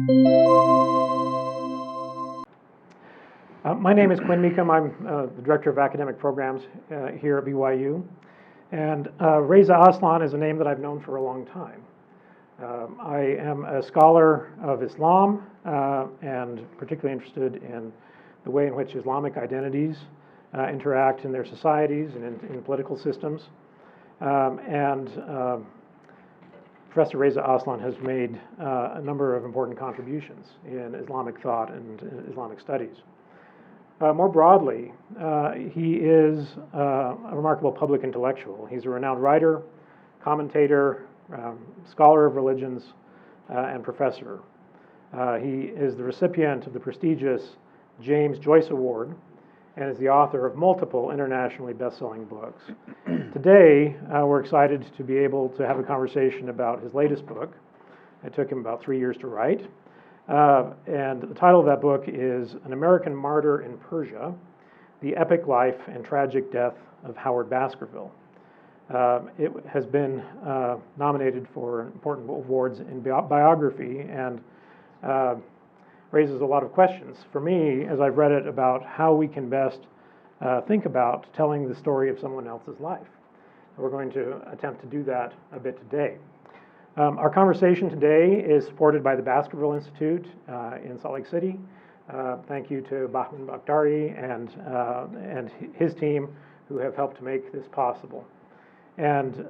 My name is Quinn Meekum. I'm the Director of Academic Programs here at BYU. And Reza Aslan is a name that I've known for a long time. I am a scholar of Islam and particularly interested in the way in which Islamic identities interact in their societies and in political systems. Professor Reza Aslan has made a number of important contributions in Islamic thought and Islamic studies. More broadly, he is a remarkable public intellectual. He's a renowned writer, commentator, scholar of religions, and professor. He is the recipient of the prestigious James Joyce Award and is the author of multiple internationally best-selling books. Today, we're excited to be able to have a conversation about his latest book. It took him about 3 years to write. And the title of that book is An American Martyr in Persia, The Epic Life and Tragic Death of Howard Baskerville. It has been nominated for important awards in Biography and raises a lot of questions for me as I've read it about how we can best think about telling the story of someone else's life. We're going to attempt to do that a bit today. Our conversation today is supported by the Baskerville Institute in Salt Lake City. Thank you to Bahman Bakhtari and his team who have helped to make this possible. And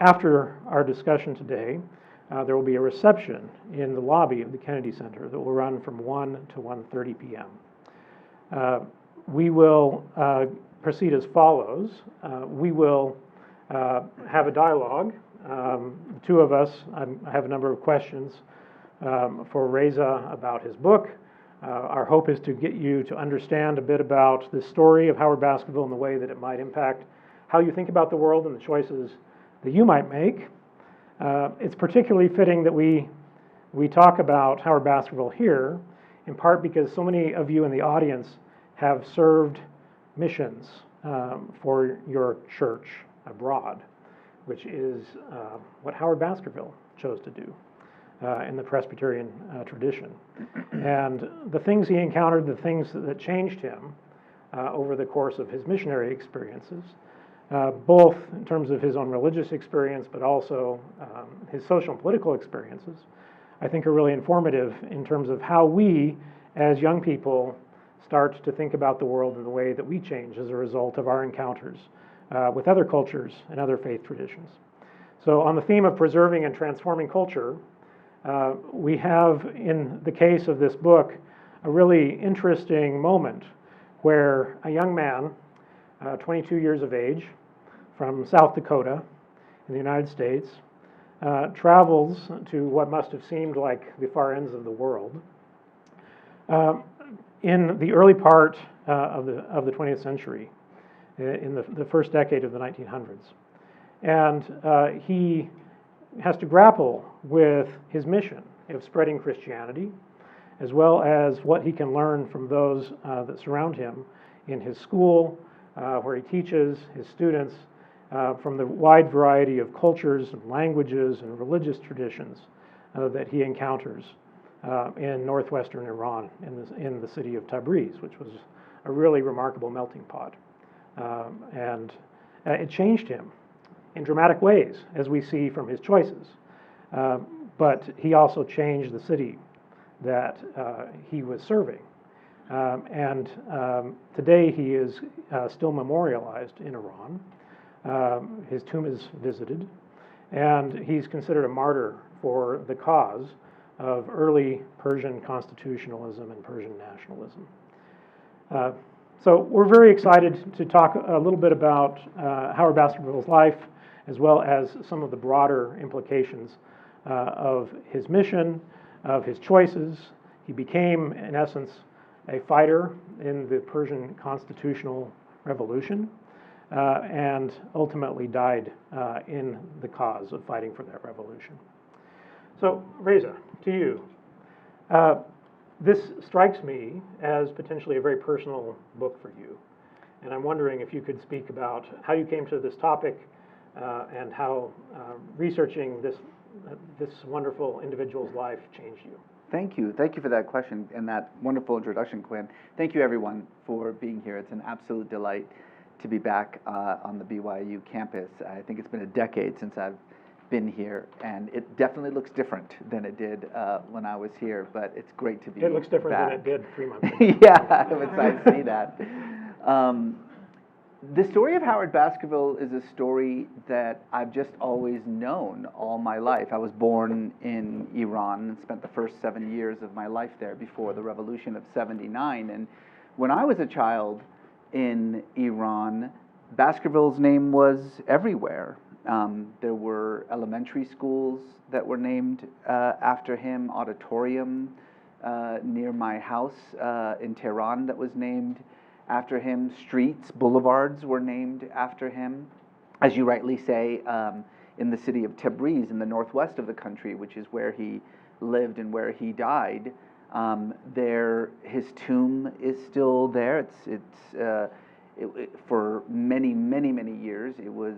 after our discussion today, there will be a reception in the lobby of the Kennedy Center that will run from 1 to 1:30 p.m. We will proceed as follows. We will have a dialogue. The two of us, I have a number of questions for Reza about his book. Our hope is to get you to understand a bit about the story of Howard Baskerville and the way that it might impact how you think about the world and the choices that you might make. It's particularly fitting that we talk about Howard Baskerville here, in part because so many of you in the audience have served missions for your church abroad, which is what Howard Baskerville chose to do in the Presbyterian tradition. And the things he encountered, the things that changed him over the course of his missionary experiences, both in terms of his own religious experience, but also his social and political experiences, I think are really informative in terms of how we, as young people, start to think about the world in the way that we change as a result of our encounters with other cultures and other faith traditions. So on the theme of preserving and transforming culture, we have, in the case of this book, a really interesting moment where a young man, 22 years of age, from South Dakota in the United States, travels to what must have seemed like the far ends of the world in the early part of the 20th century, in the first decade of the 1900s. And he has to grapple with his mission of spreading Christianity, as well as what he can learn from those that surround him in his school, where he teaches his students, from the wide variety of cultures and languages and religious traditions that he encounters in northwestern Iran, in the city of Tabriz, which was a really remarkable melting pot. And it changed him in dramatic ways, as we see from his choices. But he also changed the city that he was serving. Today he is still memorialized in Iran. His tomb is visited, and he's considered a martyr for the cause of early Persian constitutionalism and Persian nationalism. So we're very excited to talk a little bit about Howard Baskerville's life, as well as some of the broader implications of his mission, of his choices. He became, in essence, a fighter in the Persian constitutional revolution, and ultimately died in the cause of fighting for that revolution. So, Reza, to you. This strikes me as potentially a very personal book for you. And I'm wondering if you could speak about how you came to this topic and how researching this wonderful individual's life changed you. Thank you. Thank you for that question and that wonderful introduction, Quinn. Thank you, everyone, for being here. It's an absolute delight to be back on the BYU campus. I think it's been a decade since I've been here, and it definitely looks different than it did when I was here, but it's great to be back. It looks different than it did 3 months ago. Yeah, I see that. The story of Howard Baskerville is a story that I've just always known all my life. I was born in Iran and spent the first 7 years of my life there before the revolution of '79. And when I was a child in Iran, Baskerville's name was everywhere. There were elementary schools that were named after him, auditorium near my house in Tehran that was named after him. Streets, boulevards were named after him. As you rightly say, in the city of Tabriz in the northwest of the country, which is where he lived and where he died, his tomb is still there. For many, many, many years, it was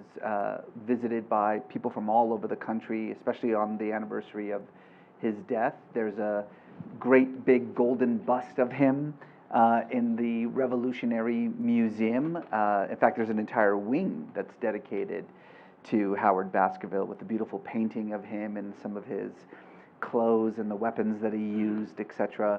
visited by people from all over the country, especially on the anniversary of his death. There's a great big golden bust of him in the Revolutionary Museum. In fact, there's an entire wing that's dedicated to Howard Baskerville with a beautiful painting of him and some of his clothes and the weapons that he used, etc.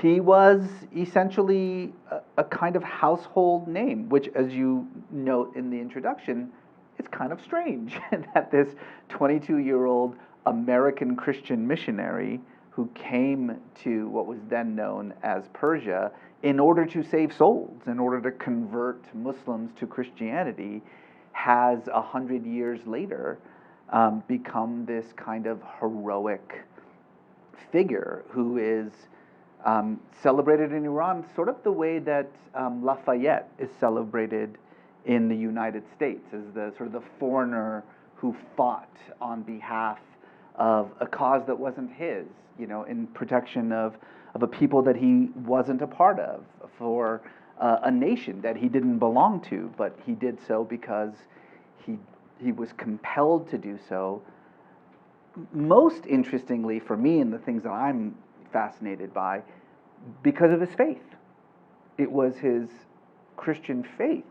He was essentially a kind of household name, which, as you note in the introduction, is kind of strange that this 22-year-old American Christian missionary who came to what was then known as Persia in order to save souls, in order to convert Muslims to Christianity, has 100 years later become this kind of heroic figure who is celebrated in Iran sort of the way that Lafayette is celebrated in the United States, as the sort of the foreigner who fought on behalf of a cause that wasn't his, in protection of a people that he wasn't a part of, for a nation that he didn't belong to, but he did so because he was compelled to do so. Most interestingly for me, and the things that I'm fascinated by, because of his faith. It was his Christian faith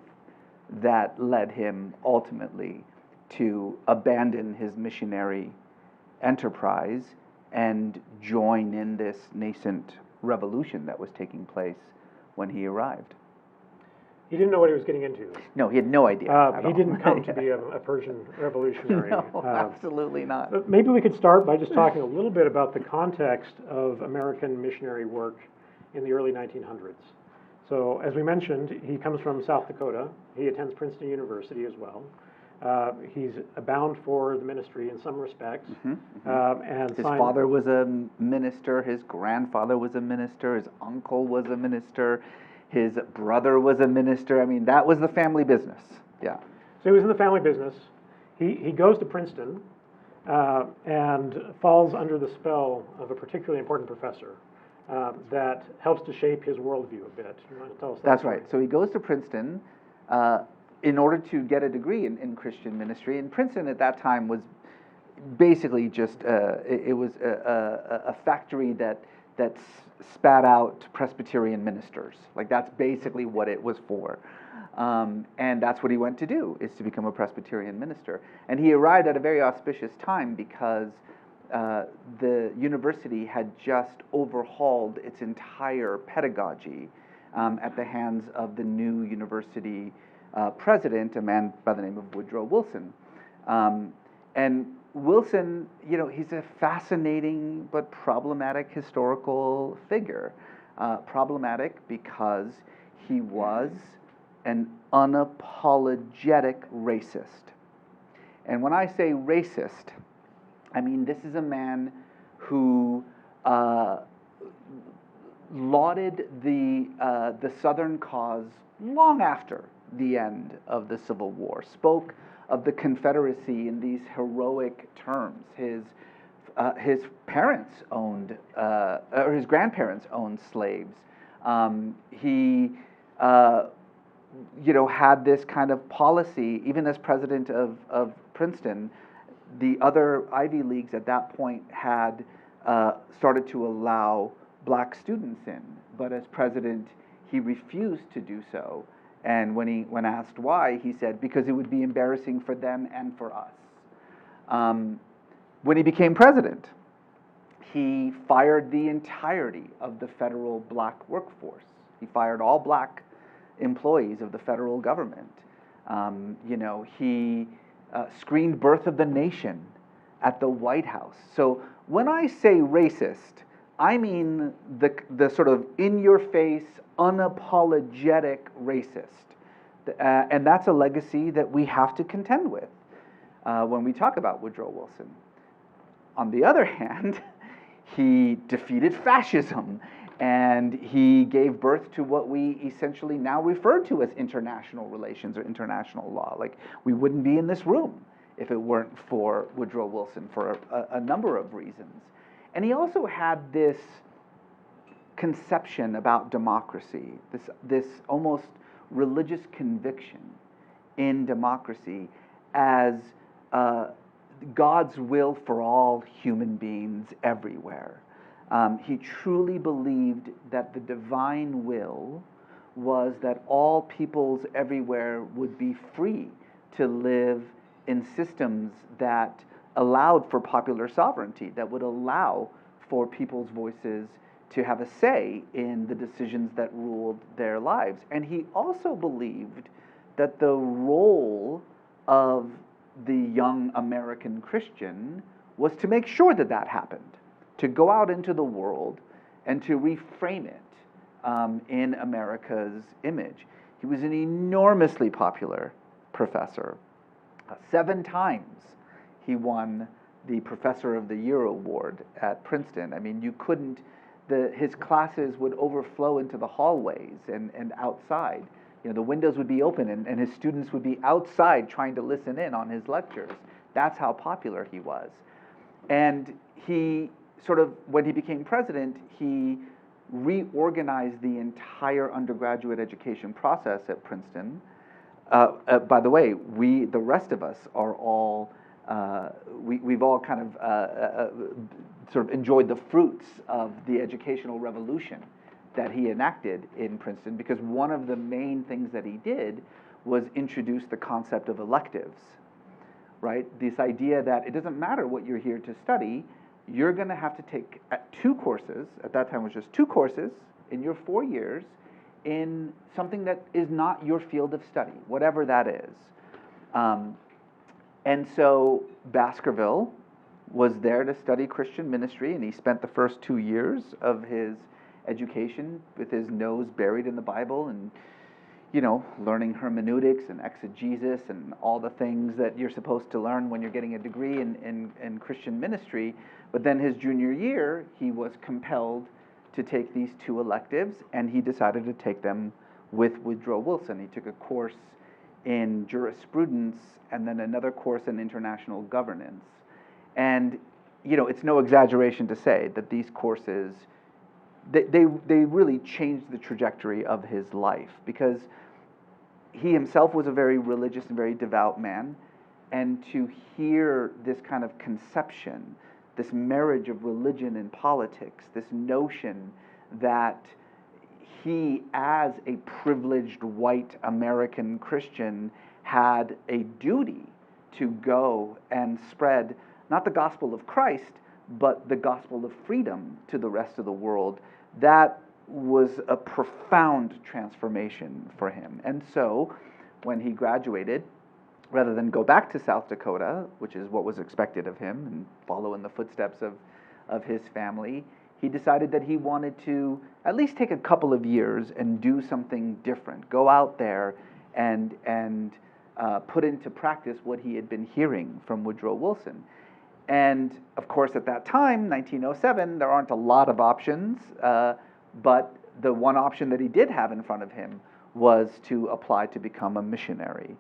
that led him ultimately to abandon his missionary enterprise and join in this nascent revolution that was taking place when he arrived. He didn't know what he was getting into. No, he had no idea. He didn't come to be a Persian revolutionary. No, absolutely not. But maybe we could start by just talking a little bit about the context of American missionary work in the early 1900s. So, as we mentioned, he comes from South Dakota. He attends Princeton University as well. He's bound for the ministry in some respects. And his father was a minister. His grandfather was a minister. His uncle was a minister. His brother was a minister. I mean, that was the family business. Yeah. So he was in the family business. He goes to Princeton and falls under the spell of a particularly important professor that helps to shape his worldview a bit. You want to tell us that? That's right. So he goes to Princeton in order to get a degree in Christian ministry. And Princeton at that time was basically just it was a factory that spat out Presbyterian ministers. Like, that's basically what it was for. And that's what he went to do, is to become a Presbyterian minister. And he arrived at a very auspicious time because the university had just overhauled its entire pedagogy at the hands of the new university president, a man by the name of Woodrow Wilson. And Wilson, he's a fascinating but problematic historical figure. Problematic because he was an unapologetic racist. And when I say racist, I mean this is a man who lauded the Southern cause long after the end of the Civil War, spoke of the Confederacy in these heroic terms. His parents owned, or his grandparents owned slaves. He, had this kind of policy, even as president of Princeton. The other Ivy Leagues at that point had started to allow black students in, but as president, he refused to do so. And when asked why, he said, because it would be embarrassing for them and for us. When he became president, he fired the entirety of the federal black workforce. He fired all black employees of the federal government. He screened Birth of the Nation at the White House. So when I say racist, I mean the sort of in-your-face, unapologetic racist. And that's a legacy that we have to contend with when we talk about Woodrow Wilson. On the other hand, he defeated fascism, and he gave birth to what we essentially now refer to as international relations or international law. Like, we wouldn't be in this room if it weren't for Woodrow Wilson for a number of reasons. And he also had this conception about democracy, this almost religious conviction in democracy as God's will for all human beings everywhere. He truly believed that the divine will was that all peoples everywhere would be free to live in systems that allowed for popular sovereignty, that would allow for people's voices to have a say in the decisions that ruled their lives. And he also believed that the role of the young American Christian was to make sure that that happened, to go out into the world and to reframe it in America's image. He was an enormously popular professor. 7 times he won the Professor of the Year award at Princeton. I mean, you couldn't, his classes would overflow into the hallways and outside. You know, the windows would be open and his students would be outside trying to listen in on his lectures. That's how popular he was. And he sort of, when he became president, he reorganized the entire undergraduate education process at Princeton. By the way, the rest of us are all, we've all kind of sort of enjoyed the fruits of the educational revolution that he enacted in Princeton, because one of the main things that he did was introduce the concept of electives, right? This idea that it doesn't matter what you're here to study, you're going to have to take 2 courses, at that time it was just 2 courses in your 4 years, in something that is not your field of study, whatever that is. And so Baskerville was there to study Christian ministry, and he spent the first 2 years of his education with his nose buried in the Bible and, you know, learning hermeneutics and exegesis and all the things that you're supposed to learn when you're getting a degree in Christian ministry. But then his junior year, he was compelled to take these 2 electives, and he decided to take them with Woodrow Wilson. He took a course in jurisprudence and then another course in international governance. And, you know, it's no exaggeration to say that these courses, they really changed the trajectory of his life, because he himself was a very religious and very devout man. And to hear this kind of conception, this marriage of religion and politics, this notion that he, as a privileged white American Christian, had a duty to go and spread not the gospel of Christ, but the gospel of freedom to the rest of the world, that was a profound transformation for him. And so when he graduated, rather than go back to South Dakota, which is what was expected of him, and follow in the footsteps of his family, he decided that he wanted to at least take a couple of years and do something different, go out there and put into practice what he had been hearing from Woodrow Wilson. And of course, at that time, 1907, there aren't a lot of options, but the one option that he did have in front of him was to apply to become a missionary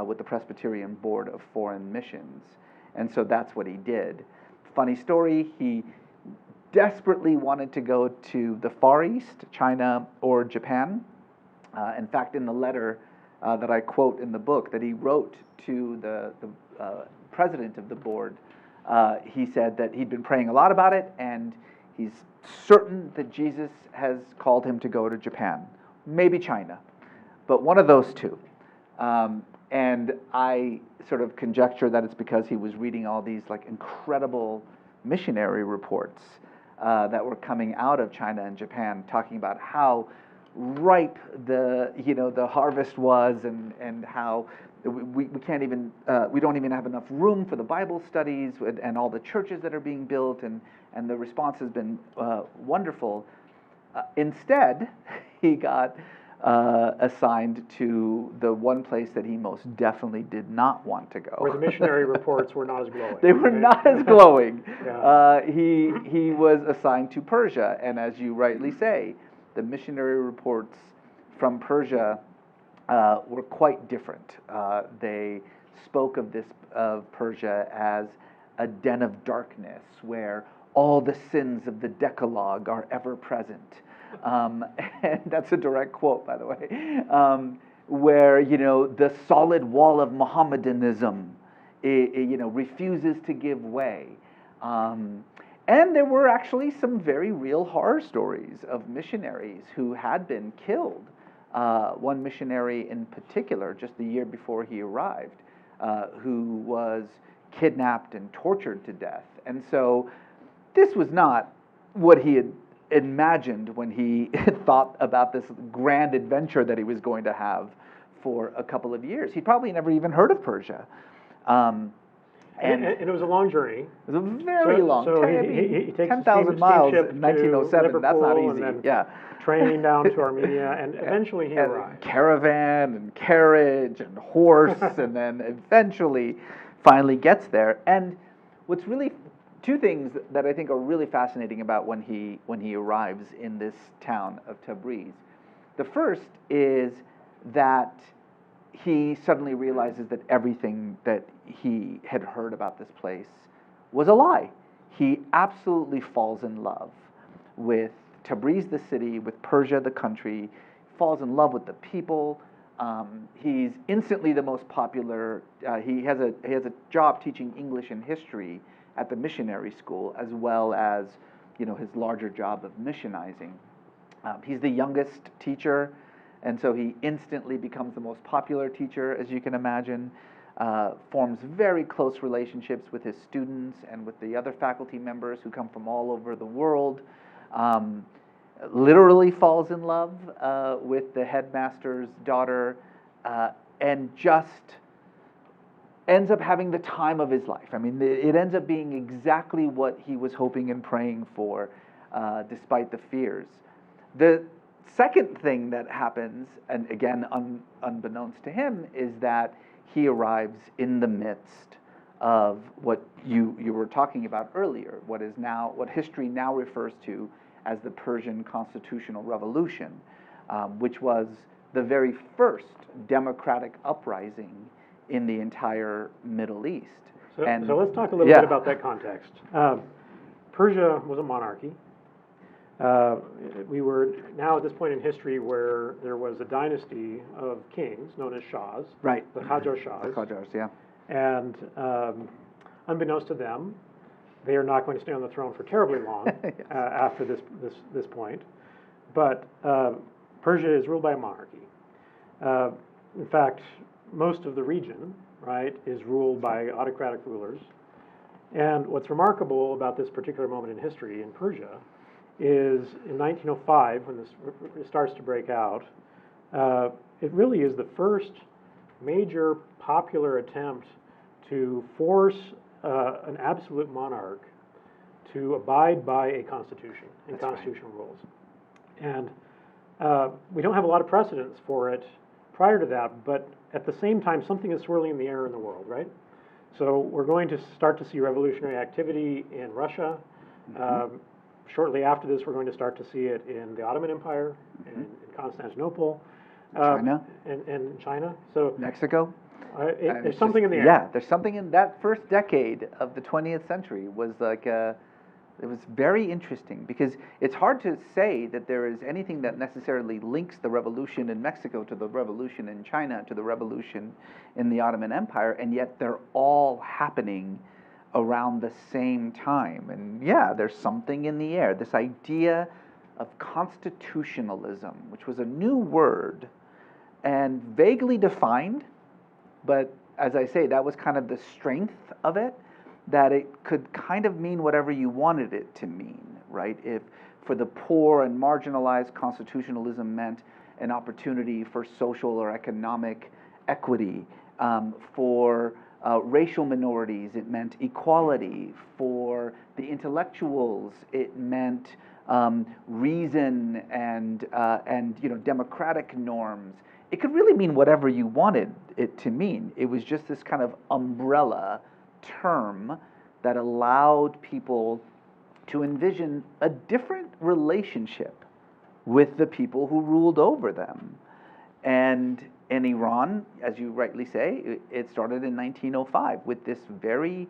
with the Presbyterian Board of Foreign Missions. And so that's what he did. Funny story, he desperately wanted to go to the Far East, China or Japan. In fact, in the letter that I quote in the book that he wrote to the president of the board, he said that he'd been praying a lot about it, and He's certain that Jesus has called him to go to Japan, maybe China, but one of those two. And I sort of conjecture that it's because he was reading all these like incredible missionary reports that were coming out of China and Japan, talking about how ripe the harvest was, and how we can't even we don't even have enough room for the Bible studies and all the churches that are being built, and the response has been wonderful. Instead, he got assigned to the one place that he most definitely did not want to go. Where the missionary reports were not as glowing. They were right? not as glowing. Yeah. He was assigned to Persia, and as you rightly say, the missionary reports from Persia were quite different. They spoke of Persia as a den of darkness where all the sins of the Decalogue are ever present. And that's a direct quote, by the way, where, the solid wall of Mohammedanism, refuses to give way. And there were actually some very real horror stories of missionaries who had been killed. One missionary in particular, just the year before he arrived, who was kidnapped and tortured to death. And so this was not what he had imagined when he thought about this grand adventure that he was going to have for a couple of years. He'd probably never even heard of Persia. And it was a long journey. It was a very long. So he takes 10,000 miles in 1907. Liverpool, that's not easy. And then yeah. Train down to Armenia, and eventually he arrived. Caravan and carriage and horse, and then eventually, finally gets there. And what's really two things that I think are really fascinating about when he arrives in this town of Tabriz. The first is that he suddenly realizes that everything that he had heard about this place was a lie. He absolutely falls in love with Tabriz, the city, with Persia, the country, falls in love with the people. He's instantly the most popular. He has a job teaching English and history at the missionary school, as well as his larger job of missionizing. He's the youngest teacher, and so he instantly becomes the most popular teacher, as you can imagine. Forms very close relationships with his students and with the other faculty members who come from all over the world. Literally falls in love with the headmaster's daughter, and just ends up having the time of his life. I mean, it ends up being exactly what he was hoping and praying for, despite the fears. The second thing that happens, and again unbeknownst to him, is that he arrives in the midst of what you were talking about earlier, what history now refers to as the Persian Constitutional Revolution, which was the very first democratic uprising in the entire Middle East. So let's talk a little bit about that context. Persia was a monarchy. We were now at this point in history where there was a dynasty of kings known as shahs, right? The Qajar shahs. The Qajars, yeah. And unbeknownst to them, they are not going to stay on the throne for terribly long yes. After this point. But Persia is ruled by a monarchy. In fact, most of the region, right, is ruled by autocratic rulers. And what's remarkable about this particular moment in history in Persia is in 1905, when this starts to break out, it really is the first major popular attempt to force an absolute monarch to abide by a constitution and constitutional rules. And we don't have a lot of precedents for it prior to that, but at the same time, something is swirling in the air in the world, right? So we're going to start to see revolutionary activity in Russia. Mm-hmm. Shortly after this, we're going to start to see it in the Ottoman Empire, mm-hmm. in Constantinople, China, and China. So Mexico. There's something in the air. Yeah, there's something in that first decade of the 20th century was like it was very interesting, because it's hard to say that there is anything that necessarily links the revolution in Mexico to the revolution in China to the revolution in the Ottoman Empire, and yet they're all happening around the same time. And yeah, there's something in the air. This idea of constitutionalism, which was a new word and vaguely defined, but as I say, that was kind of the strength of it, that it could kind of mean whatever you wanted it to mean, right? If for the poor and marginalized, constitutionalism meant an opportunity for social or economic equity. For racial minorities, it meant equality. For the intellectuals, it meant reason and democratic norms. It could really mean whatever you wanted it to mean. It was just this kind of umbrella term that allowed people to envision a different relationship with the people who ruled over them. And in Iran, as you rightly say, it started in 1905 with this very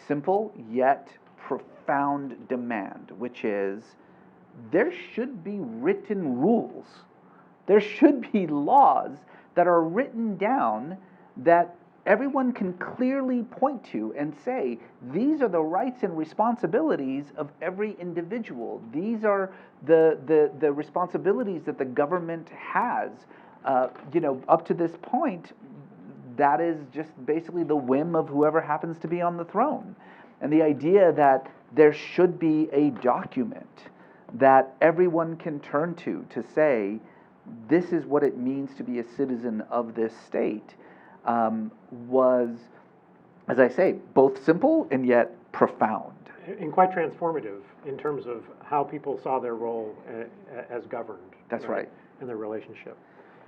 simple yet profound demand, which is there should be written rules. There should be laws that are written down that everyone can clearly point to and say, these are the rights and responsibilities of every individual. These are the responsibilities that the government has. Up to this point, that is just basically the whim of whoever happens to be on the throne. And the idea that there should be a document that everyone can turn to say, this is what it means to be a citizen of this state, was, as I say, both simple and yet profound. And quite transformative in terms of how people saw their role as governed. That's right. And their relationship.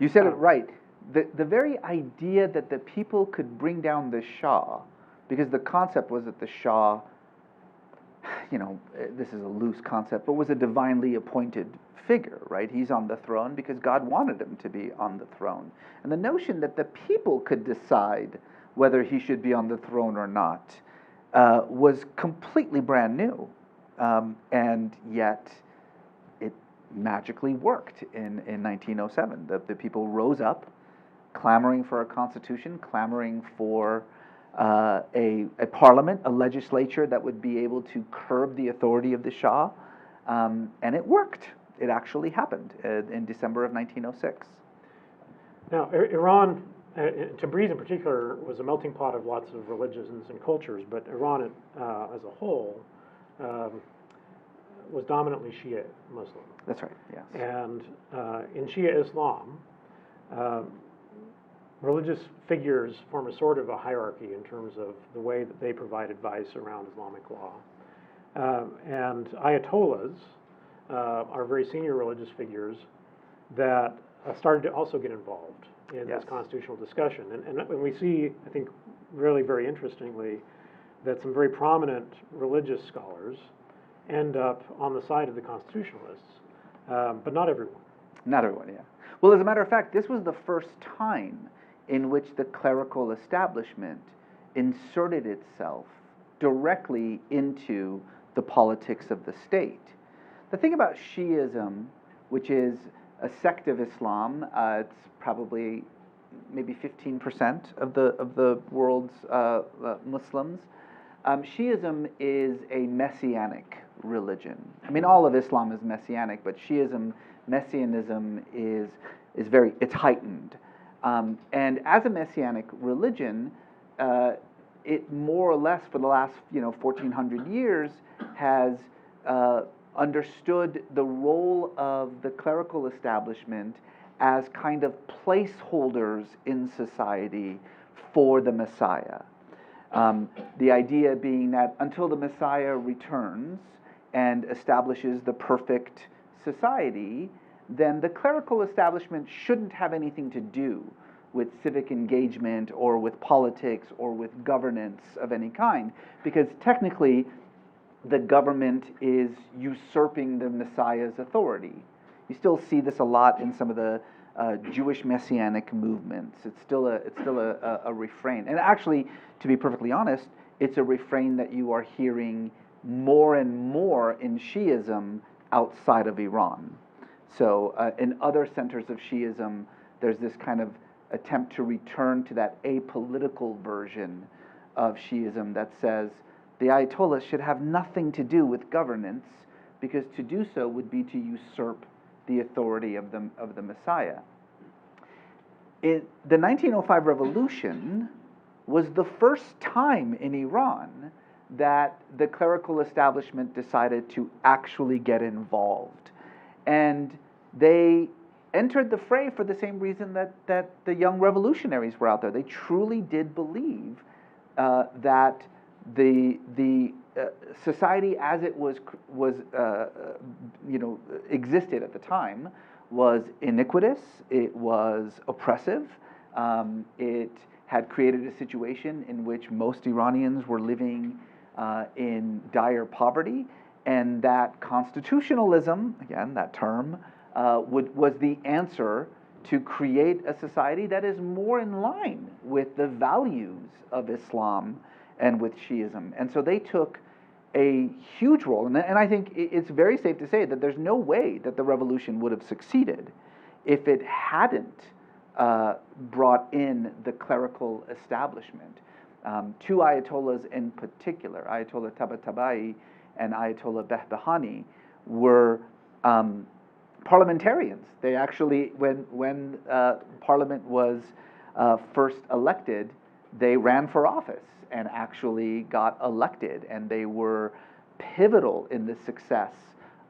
You said it right. The very idea that the people could bring down the Shah, because the concept was that the Shah, this is a loose concept, but was a divinely appointed figure, right? He's on the throne because God wanted him to be on the throne. And the notion that the people could decide whether he should be on the throne or not was completely brand new. And yet it magically worked in 1907. The people rose up, clamoring for a constitution, clamoring for a parliament, a legislature that would be able to curb the authority of the Shah. And it worked. It actually happened in December of 1906. Now, Iran, Tabriz in particular, was a melting pot of lots of religions and cultures, but Iran as a whole was dominantly Shia Muslim. That's right, yes. And in Shia Islam, religious figures form a sort of a hierarchy in terms of the way that they provide advice around Islamic law. And ayatollahs are very senior religious figures that started to also get involved in this constitutional discussion. And we see, I think, really very interestingly, that some very prominent religious scholars end up on the side of the constitutionalists, but not everyone. Not everyone, yeah. Well, as a matter of fact, this was the first time in which the clerical establishment inserted itself directly into the politics of the state. The thing about Shi'ism, which is a sect of Islam, it's probably maybe 15% of the world's Muslims. Shi'ism is a messianic religion. I mean, all of Islam is messianic, but Messianism is it's heightened. And as a messianic religion, it more or less for the last 1400 years has understood the role of the clerical establishment as kind of placeholders in society for the Messiah. The idea being that until the Messiah returns and establishes the perfect society, then the clerical establishment shouldn't have anything to do with civic engagement or with politics or with governance of any kind, because technically the government is usurping the Messiah's authority. You still see this a lot in some of the Jewish messianic movements. It's still a refrain. And actually, to be perfectly honest, it's a refrain that you are hearing more and more in Shi'ism outside of Iran. So in other centers of Shi'ism, there's this kind of attempt to return to that apolitical version of Shi'ism that says the Ayatollah should have nothing to do with governance, because to do so would be to usurp the authority of the Messiah. The 1905 revolution was the first time in Iran that the clerical establishment decided to actually get involved. And they entered the fray for the same reason that the young revolutionaries were out there. They truly did believe that the society as it was existed at the time was iniquitous, it was oppressive, it had created a situation in which most Iranians were living in dire poverty, and that constitutionalism, again, that term, was the answer to create a society that is more in line with the values of Islam and with Shiism. And so they took a huge role, and I think it's very safe to say that there's no way that the revolution would have succeeded if it hadn't brought in the clerical establishment. Two Ayatollahs in particular, Ayatollah Tabatabai and Ayatollah Behbahani, were parliamentarians. They actually, when Parliament was first elected, they ran for office and actually got elected, and they were pivotal in the success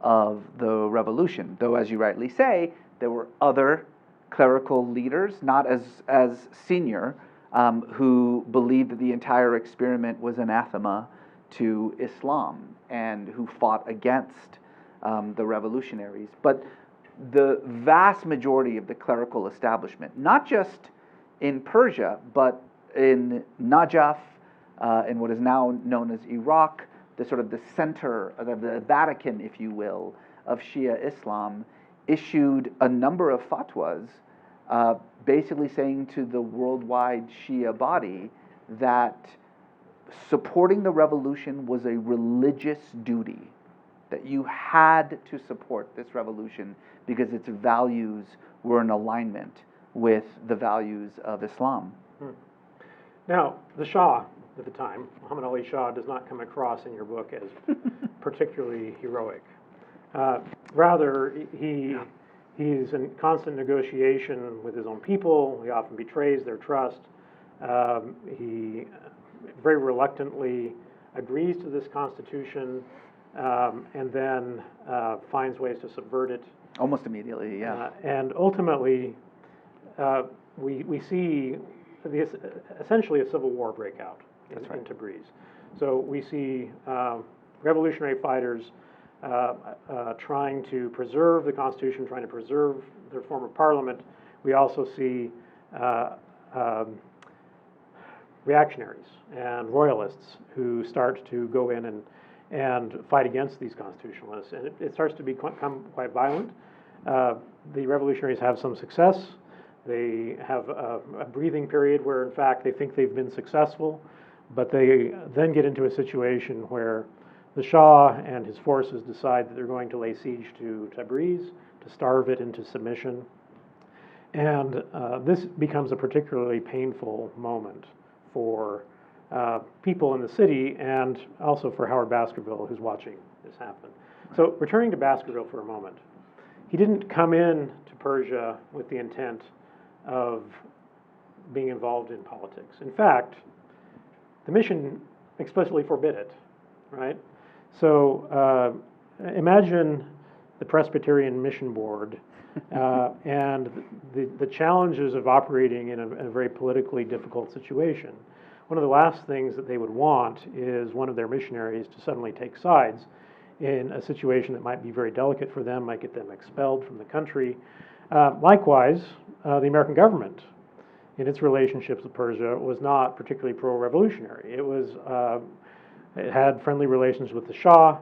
of the revolution. Though, as you rightly say, there were other clerical leaders, not as senior, who believed that the entire experiment was anathema to Islam and who fought against the revolutionaries. But the vast majority of the clerical establishment, not just in Persia, but in Najaf, in what is now known as Iraq, the sort of the center of the Vatican, if you will, of Shia Islam, issued a number of fatwas, basically saying to the worldwide Shia body that supporting the revolution was a religious duty, that you had to support this revolution because its values were in alignment with the values of Islam. Now, the Shah at the time, Muhammad Ali Shah, does not come across in your book as particularly heroic. Rather, he's in constant negotiation with his own people. He often betrays their trust. He very reluctantly agrees to this constitution, and then finds ways to subvert it. Almost immediately, yeah. And ultimately, we see essentially a civil war break out in Tabriz. So we see revolutionary fighters trying to preserve the Constitution, trying to preserve their form of parliament. We also see reactionaries and royalists who start to go in and fight against these constitutionalists. And it starts to become quite violent. The revolutionaries have some success. They have a breathing period where, in fact, they think they've been successful, but they then get into a situation where the Shah and his forces decide that they're going to lay siege to Tabriz, to starve it into submission. And this becomes a particularly painful moment for people in the city, and also for Howard Baskerville, who's watching this happen. So returning to Baskerville for a moment, he didn't come in to Persia with the intent of being involved in politics. In fact, the mission explicitly forbid it, right? So imagine the Presbyterian Mission Board and the challenges of operating in a very politically difficult situation. One of the last things that they would want is one of their missionaries to suddenly take sides in a situation that might be very delicate for them, might get them expelled from the country. Likewise, the American government, in its relationships with Persia, was not particularly pro-revolutionary. It had friendly relations with the Shah,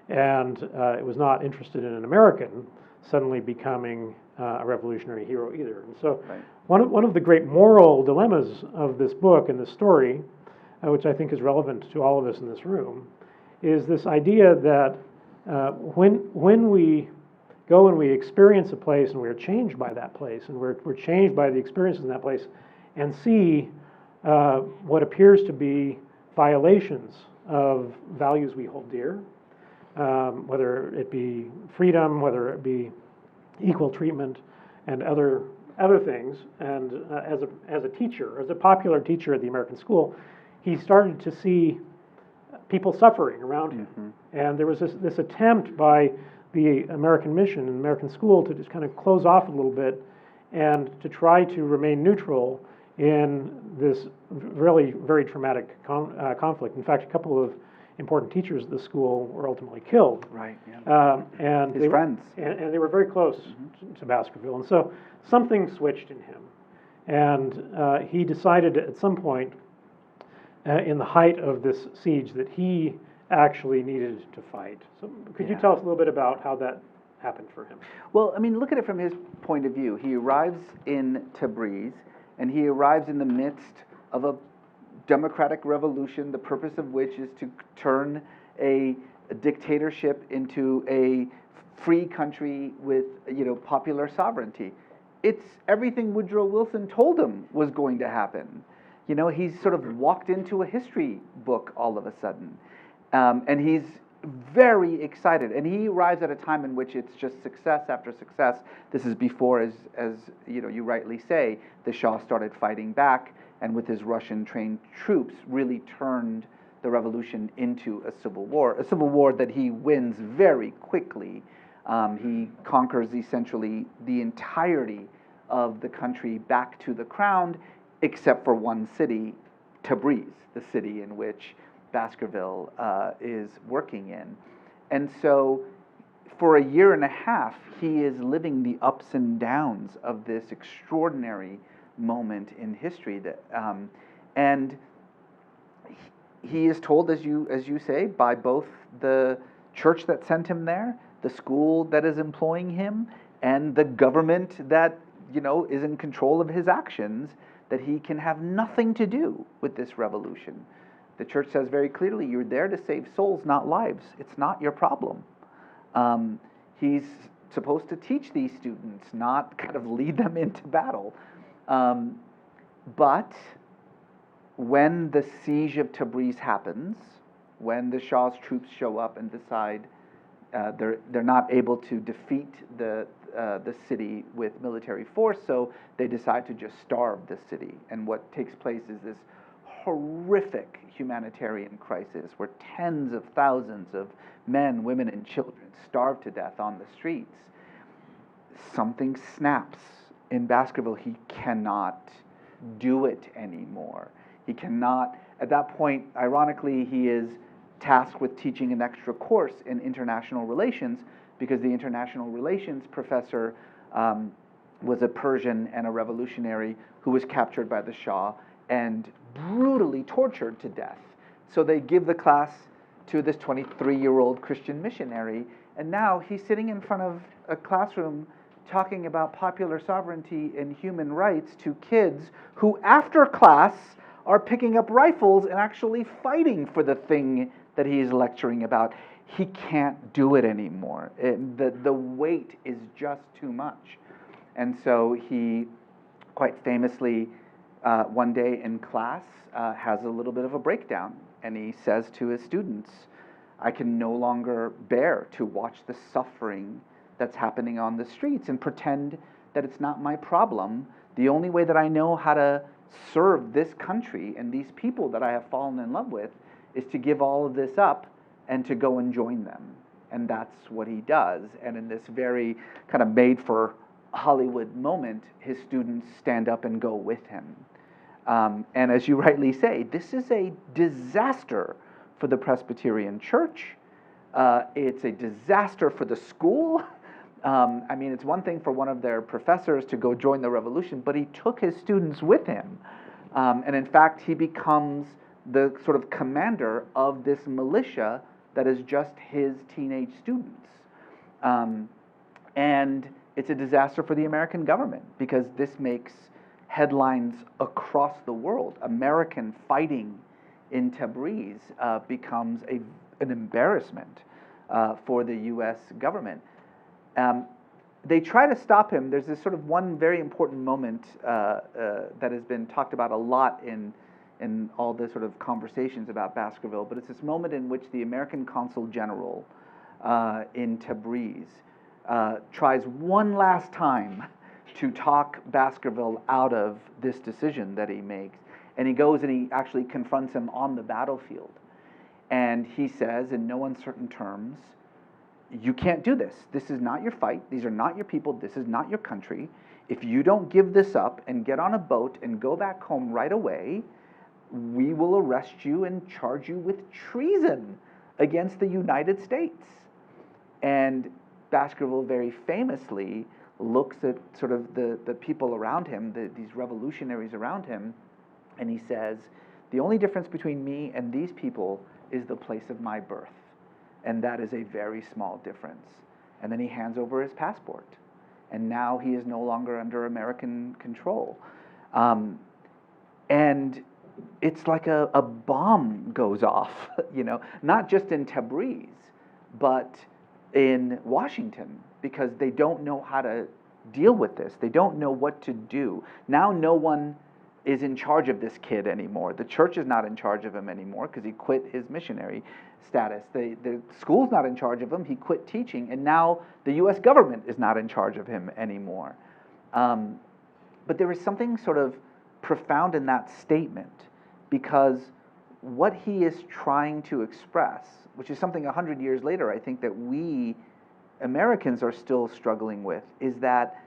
and it was not interested in an American suddenly becoming a revolutionary hero either. And so one of the great moral dilemmas of this book and this story, which I think is relevant to all of us in this room, is this idea that when we go and we experience a place and we're changed by that place, and we're changed by the experiences in that place, and see what appears to be violations of values we hold dear, whether it be freedom, whether it be equal treatment, and other things. And as a teacher, as a popular teacher at the American school, he started to see people suffering around him. And there was this attempt by the American mission and American school to just kind of close off a little bit and to try to remain neutral in this really very traumatic conflict. In fact, a couple of important teachers at the school were ultimately killed. Right. Yeah. And His friends. And they were very close to Baskerville. And so something switched in him. And he decided at some point in the height of this siege that he actually needed to fight. So could you tell us a little bit about how that happened for him? Well, I mean, look at it from his point of view. He arrives in Tabriz, and he arrives in the midst of a democratic revolution, the purpose of which is to turn a dictatorship into a free country with, popular sovereignty. It's everything Woodrow Wilson told him was going to happen. He's sort of walked into a history book all of a sudden. And he's very excited. And he arrives at a time in which it's just success after success. This is before, as you rightly say, the Shah started fighting back, and with his Russian-trained troops, really turned the revolution into a civil war that he wins very quickly. He conquers essentially the entirety of the country back to the crown, except for one city, Tabriz, the city in which Baskerville is working in. And so for a year and a half, he is living the ups and downs of this extraordinary moment in history. And he is told, as you say, by both the church that sent him there, the school that is employing him, and the government that is in control of his actions, that he can have nothing to do with this revolution. The church says very clearly, you're there to save souls, not lives. It's not your problem. He's supposed to teach these students, not kind of lead them into battle. But when the siege of Tabriz happens, when the Shah's troops show up and decide they're not able to defeat the city with military force, so they decide to just starve the city. And what takes place is this horrific humanitarian crisis where tens of thousands of men, women, and children starve to death on the streets. Something snaps in Baskerville. He cannot do it anymore. He cannot, at that point, ironically, he is tasked with teaching an extra course in international relations, because the international relations professor was a Persian and a revolutionary who was captured by the Shah and brutally tortured to death. So they give the class to this 23-year-old Christian missionary, and now he's sitting in front of a classroom talking about popular sovereignty and human rights to kids who, after class, are picking up rifles and actually fighting for the thing that he is lecturing about. He can't do it anymore. The weight is just too much. And so he, quite famously, one day in class, has a little bit of a breakdown. And he says to his students, I can no longer bear to watch the suffering that's happening on the streets and pretend that it's not my problem. The only way that I know how to serve this country and these people that I have fallen in love with is to give all of this up and to go and join them. And that's what he does. And in this very kind of made for Hollywood moment, his students stand up and go with him. And as you rightly say, this is a disaster for the Presbyterian Church. It's a disaster for the school. I mean, it's one thing for one of their professors to go join the revolution, but he took his students with him. And in fact, he becomes the sort of commander of this militia that is just his teenage students. And it's a disaster for the American government, because this makes headlines across the world. American fighting in Tabriz becomes an embarrassment for the U.S. government. They try to stop him. There's this sort of one very important moment that has been talked about a lot in in all the sort of conversations about Baskerville, but it's this moment in which the American consul general in Tabriz tries one last time to talk Baskerville out of this decision that he makes. And he goes and he actually confronts him on the battlefield. And he says, in no uncertain terms, you can't do this. This is not your fight. These are not your people. This is not your country. If you don't give this up and get on a boat and go back home right away, we will arrest you and charge you with treason against the United States. And Baskerville very famously looks at sort of the people around him, these revolutionaries around him, and he says, the only difference between me and these people is the place of my birth. And that is a very small difference. And then he hands over his passport. And now he is no longer under American control. And it's like a bomb goes off, not just in Tabriz, but in Washington, because they don't know how to deal with this. They don't know what to do. Now no one is in charge of this kid anymore. The church is not in charge of him anymore because he quit his missionary status. The school's not in charge of him. He quit teaching, and now the U.S. government is not in charge of him anymore. But there is something sort of profound in that statement, because what he is trying to express, which is something 100 years later I think that we Americans are still struggling with, is that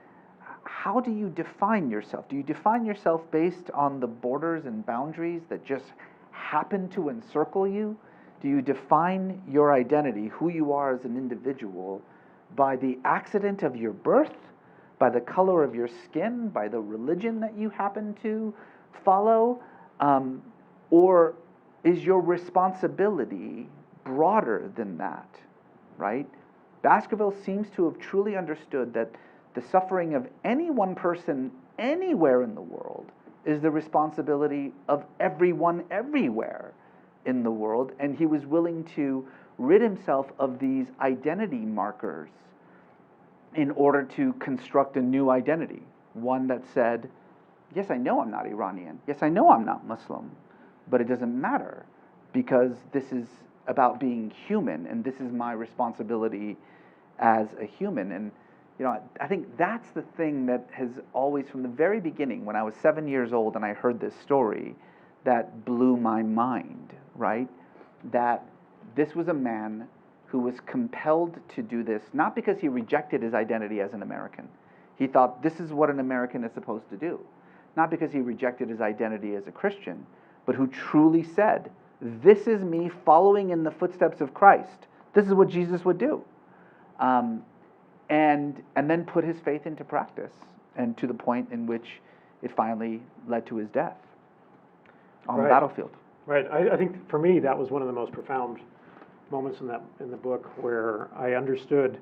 how do you define yourself? Do you define yourself based on the borders and boundaries that just happen to encircle you? Do you define your identity, who you are as an individual, by the accident of your birth, by the color of your skin, by the religion that you happen to follow? Or is your responsibility broader than that, right? Baskerville seems to have truly understood that the suffering of any one person anywhere in the world is the responsibility of everyone everywhere in the world, and he was willing to rid himself of these identity markers in order to construct a new identity, one that said, yes, I know I'm not Iranian, yes, I know I'm not Muslim, but it doesn't matter, because this is about being human, and this is my responsibility as a human. And I think that's the thing that has always, from the very beginning, when I was 7 years old and I heard this story, that blew my mind, right? That this was a man who was compelled to do this, not because he rejected his identity as an American. He thought this is what an American is supposed to do. Not because he rejected his identity as a Christian, but who truly said, this is me following in the footsteps of Christ. This is what Jesus would do. And then put his faith into practice, and to the point in which it finally led to his death on the battlefield. Right. I think for me that was one of the most profound moments in the book, where I understood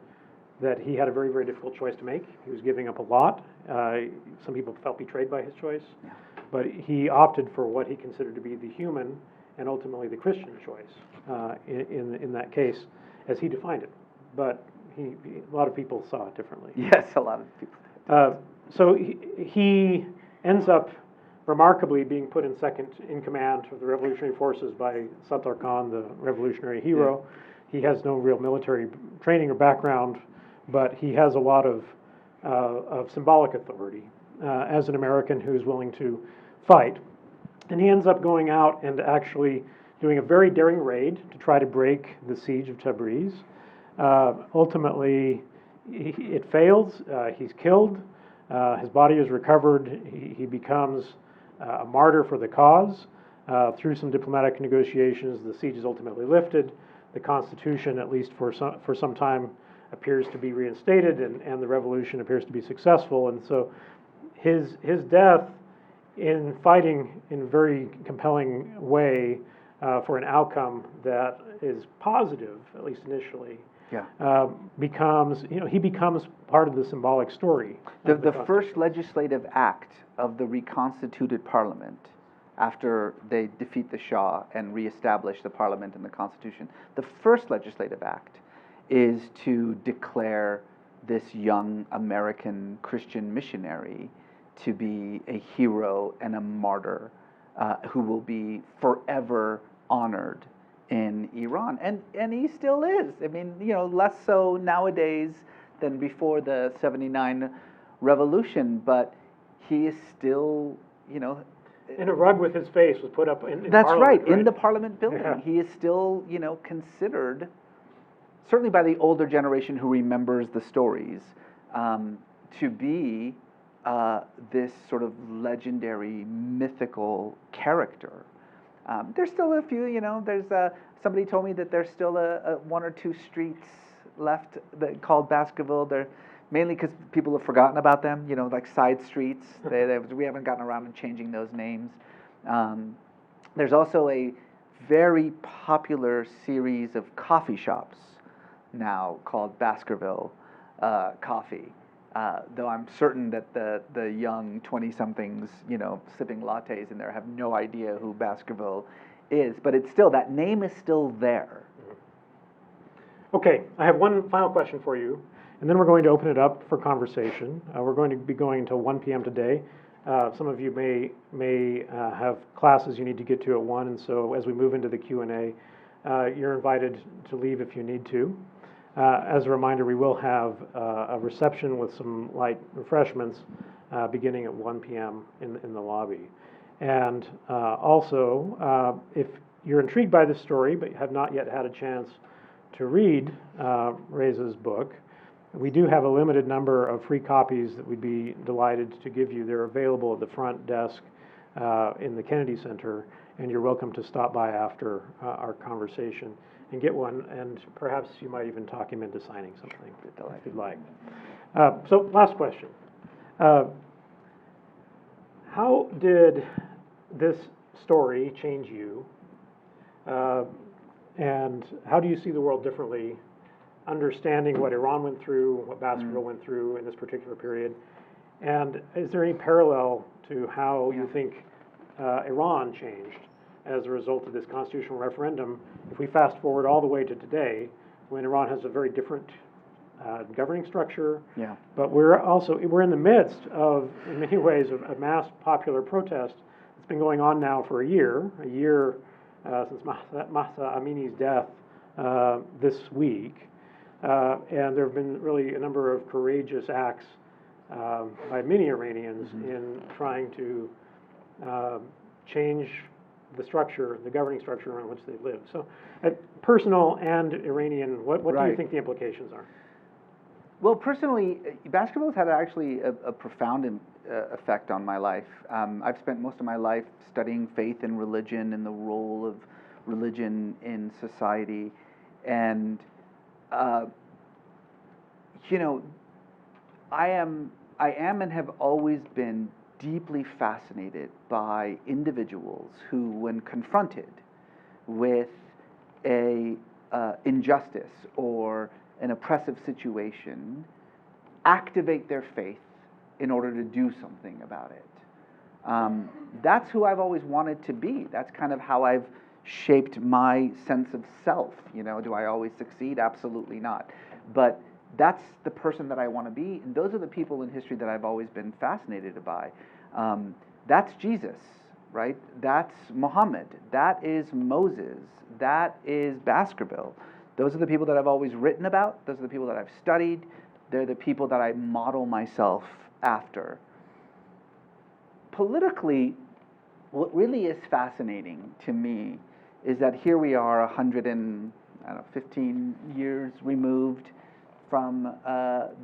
that he had a very, very difficult choice to make. He was giving up a lot. Some people felt betrayed by his choice, but he opted for what he considered to be the human and ultimately the Christian choice in that case, as he defined it. But a lot of people saw it differently. Yes, a lot of people. So he ends up remarkably being put in second in command of the revolutionary forces by Sattar Khan, the revolutionary hero. Yeah. He has no real military training or background, but he has a lot of symbolic authority as an American who's willing to fight. And he ends up going out and actually doing a very daring raid to try to break the siege of Tabriz. Ultimately, it fails. He's killed. His body is recovered. He becomes a martyr for the cause. Through some diplomatic negotiations, the siege is ultimately lifted. The Constitution, at least for some time, appears to be reinstated, and the revolution appears to be successful. And so his death in fighting in a very compelling way for an outcome that is positive, at least initially, becomes, he becomes part of the symbolic story. The first legislative act of the reconstituted parliament, after they defeat the Shah and reestablish the parliament and the Constitution, the first legislative act is to declare this young American Christian missionary to be a hero and a martyr who will be forever honored in Iran, and he still is. I mean, less so nowadays than before the '79 revolution, but he is still, And a rug with his face was put up in that's Parliament, right, in the Parliament building. Yeah. He is still, considered, certainly by the older generation who remembers the stories, to be this sort of legendary, mythical character. There's still a few, there's somebody told me that there's still a one or two streets left called Baskerville. They're mainly because people have forgotten about them, like side streets. We haven't gotten around to changing those names. There's also a very popular series of coffee shops now called Baskerville Coffee. Though I'm certain that the young 20-somethings, sipping lattes in there have no idea who Baskerville is. But it's still, that name is still there. Okay, I have one final question for you, and then we're going to open it up for conversation. We're going to be going until 1 p.m. today. Some of you may have classes you need to get to at 1, and so as we move into the Q&A, you're invited to leave if you need to. As a reminder, we will have a reception with some light refreshments beginning at 1 p.m. in the lobby. And also, if you're intrigued by this story but have not yet had a chance to read Reza's book, we do have a limited number of free copies that we'd be delighted to give you. They're available at the front desk in the Kennedy Center, and you're welcome to stop by after our conversation and get one, and perhaps you might even talk him into signing something if you'd like. So last question. How did this story change you, and how do you see the world differently, understanding what Iran went through, what Baskerville went through in this particular period, and is there any parallel to how you think Iran changed as a result of this constitutional referendum, if we fast forward all the way to today, when Iran has a very different governing structure, but we're in the midst of, in many ways, a mass popular protest that's been going on now for a year since Mahsa Amini's death this week, and there have been really a number of courageous acts by many Iranians in trying to change the governing structure on which they live. So, personal and Iranian, what do you think the implications are? Well, personally, Baskerville has had actually a profound effect on my life. I've spent most of my life studying faith and religion and the role of religion in society, and I am and have always been deeply fascinated by individuals who, when confronted with a injustice or an oppressive situation, activate their faith in order to do something about it. That's who I've always wanted to be. That's kind of how I've shaped my sense of self. Do I always succeed? Absolutely not. But that's the person that I want to be, and those are the people in history that I've always been fascinated by. That's Jesus, right? That's Muhammad. That is Moses. That is Baskerville. Those are the people that I've always written about. Those are the people that I've studied. They're the people that I model myself after. Politically, what really is fascinating to me is that here we are 115 years removed from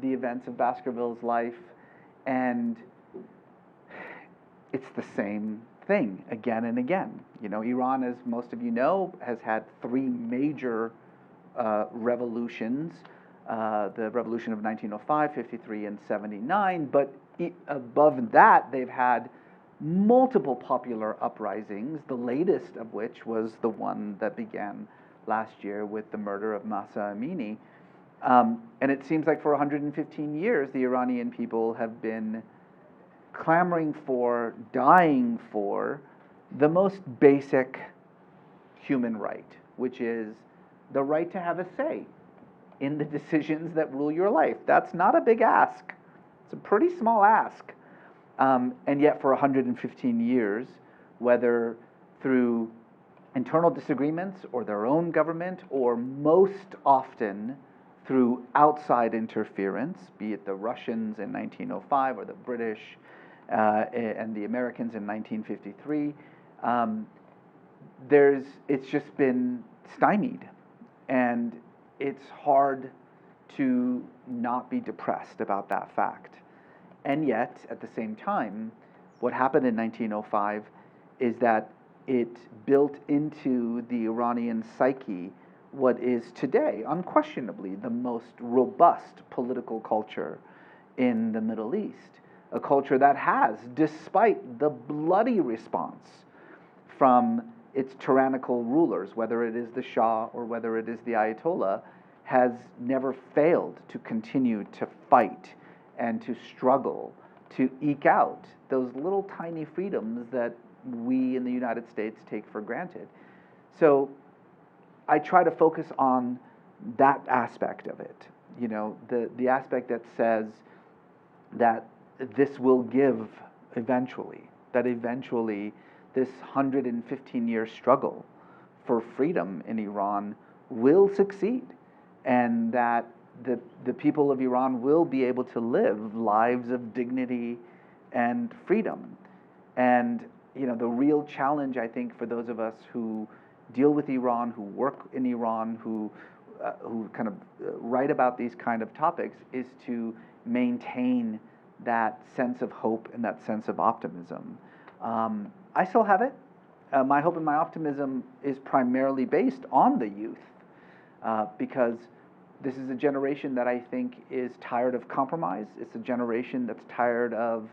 the events of Baskerville's life, and it's the same thing again and again. Iran, as most of you know, has had 3 major revolutions, the revolution of 1905, 53, and 79, but above that they've had multiple popular uprisings, the latest of which was the one that began last year with the murder of Mahsa Amini. And it seems like for 115 years, the Iranian people have been clamoring for, dying for, the most basic human right, which is the right to have a say in the decisions that rule your life. That's not a big ask. It's a pretty small ask. And yet for 115 years, whether through internal disagreements or their own government, or most often through outside interference, be it the Russians in 1905 or the British and the Americans in 1953. It's just been stymied, and it's hard to not be depressed about that fact. And yet, at the same time, what happened in 1905 is that it built into the Iranian psyche what is today, unquestionably, the most robust political culture in the Middle East. A culture that has, despite the bloody response from its tyrannical rulers, whether it is the Shah or whether it is the Ayatollah, has never failed to continue to fight and to struggle to eke out those little tiny freedoms that we in the United States take for granted. So I try to focus on that aspect of it, the aspect that says that this will give eventually, that eventually this 115-year struggle for freedom in Iran will succeed, and that the people of Iran will be able to live lives of dignity and freedom. And the real challenge, I think, for those of us who deal with Iran, who work in Iran, who kind of write about these kind of topics, is to maintain that sense of hope and that sense of optimism. I still have it. My hope and my optimism is primarily based on the youth, because this is a generation that I think is tired of compromise. It's a generation that's tired of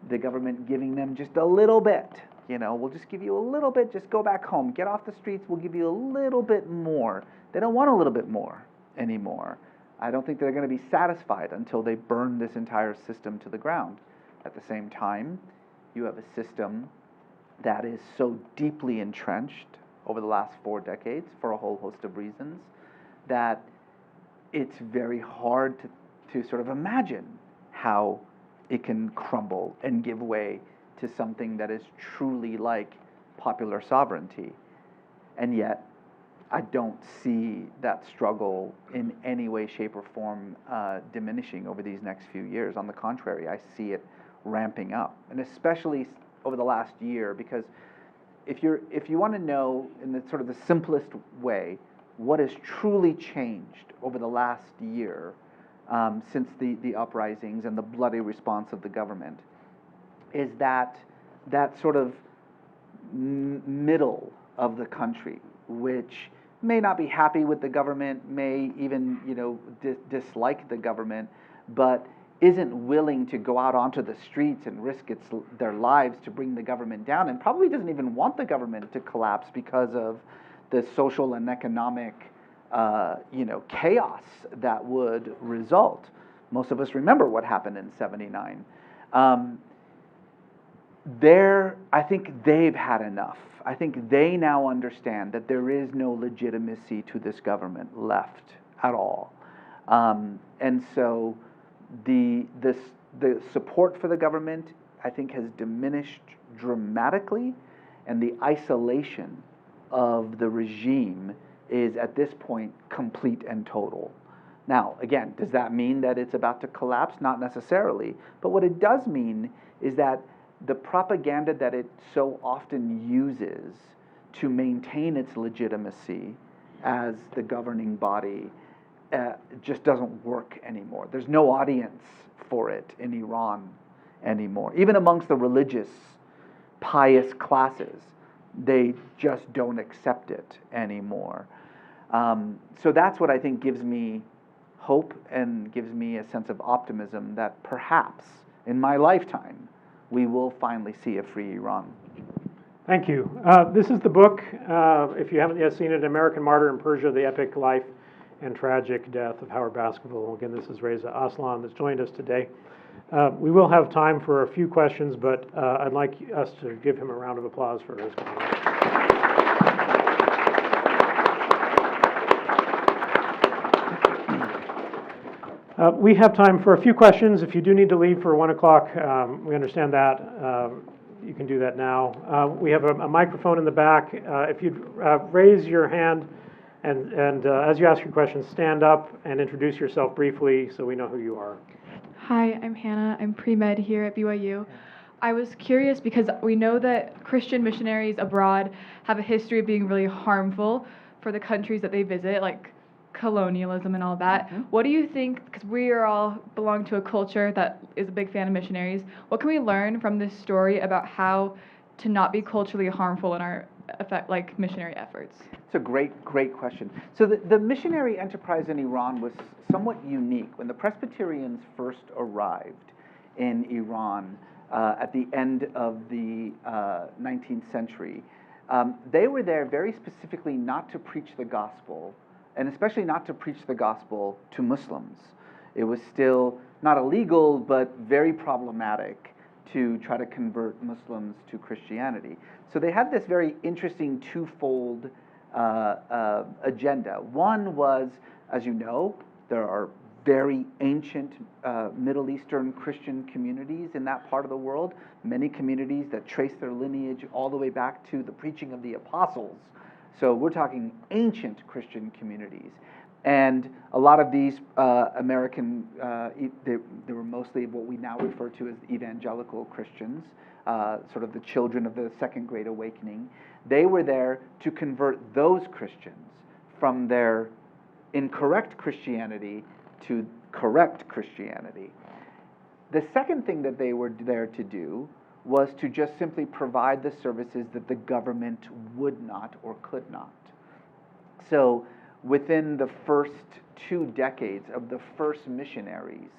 the government giving them just a little bit. We'll just give you a little bit, just go back home, get off the streets, we'll give you a little bit more. They don't want a little bit more anymore. I don't think they're going to be satisfied until they burn this entire system to the ground. At the same time, you have a system that is so deeply entrenched over the last 4 decades for a whole host of reasons that it's very hard to sort of imagine how it can crumble and give way to something that is truly like popular sovereignty. And yet, I don't see that struggle in any way, shape, or form diminishing over these next few years. On the contrary, I see it ramping up, and especially over the last year, because if you want to know in the sort of the simplest way what has truly changed over the last year since the uprisings and the bloody response of the government, is that sort of middle of the country, which may not be happy with the government, may even dislike the government, but isn't willing to go out onto the streets and risk their lives to bring the government down, and probably doesn't even want the government to collapse because of the social and economic chaos that would result. Most of us remember what happened in '79. I think they've had enough. I think they now understand that there is no legitimacy to this government left at all. And so the support for the government, I think, has diminished dramatically, and the isolation of the regime is at this point complete and total. Now, again, does that mean that it's about to collapse? Not necessarily. But what it does mean is that the propaganda that it so often uses to maintain its legitimacy as the governing body just doesn't work anymore. There's no audience for it in Iran anymore. Even amongst the religious, pious classes, they just don't accept it anymore. So that's what I think gives me hope and gives me a sense of optimism that perhaps in my lifetime we will finally see a free Iran. Thank you. This is the book, if you haven't yet seen it, American Martyr in Persia, The Epic Life and Tragic Death of Howard Baskerville. Again, this is Reza Aslan that's joined us today. We will have time for a few questions, but I'd like us to give him a round of applause for his comments. We have time for a few questions. If you do need to leave for 1 o'clock, we understand that. you can do that now. We have a microphone in the back. If you'd raise your hand and as you ask your question, stand up and introduce yourself briefly so we know who you are. Hi, I'm Hannah. I'm pre-med here at BYU. I was curious because we know that Christian missionaries abroad have a history of being really harmful for the countries that they visit, like colonialism and all that. Mm-hmm. What do you think, because we are all belong to a culture that is a big fan of missionaries, what can we learn from this story about how to not be culturally harmful in our missionary efforts? It's a great question. So the missionary enterprise in Iran was somewhat unique. When the Presbyterians first arrived in Iran at the end of the 19th century, they were there very specifically not to preach the gospel, and especially not to preach the gospel to Muslims. It was still not illegal, but very problematic to try to convert Muslims to Christianity. So they had this very interesting twofold agenda. One was, as you know, there are very ancient Middle Eastern Christian communities in that part of the world, many communities that trace their lineage all the way back to the preaching of the apostles. So we're talking ancient Christian communities. And a lot of these American, they were mostly what we now refer to as evangelical Christians, sort of the children of the Second Great Awakening. They were there to convert those Christians from their incorrect Christianity to correct Christianity. The second thing that they were there to do was to just simply provide the services that the government would not or could not. So within the first 2 decades of the first missionaries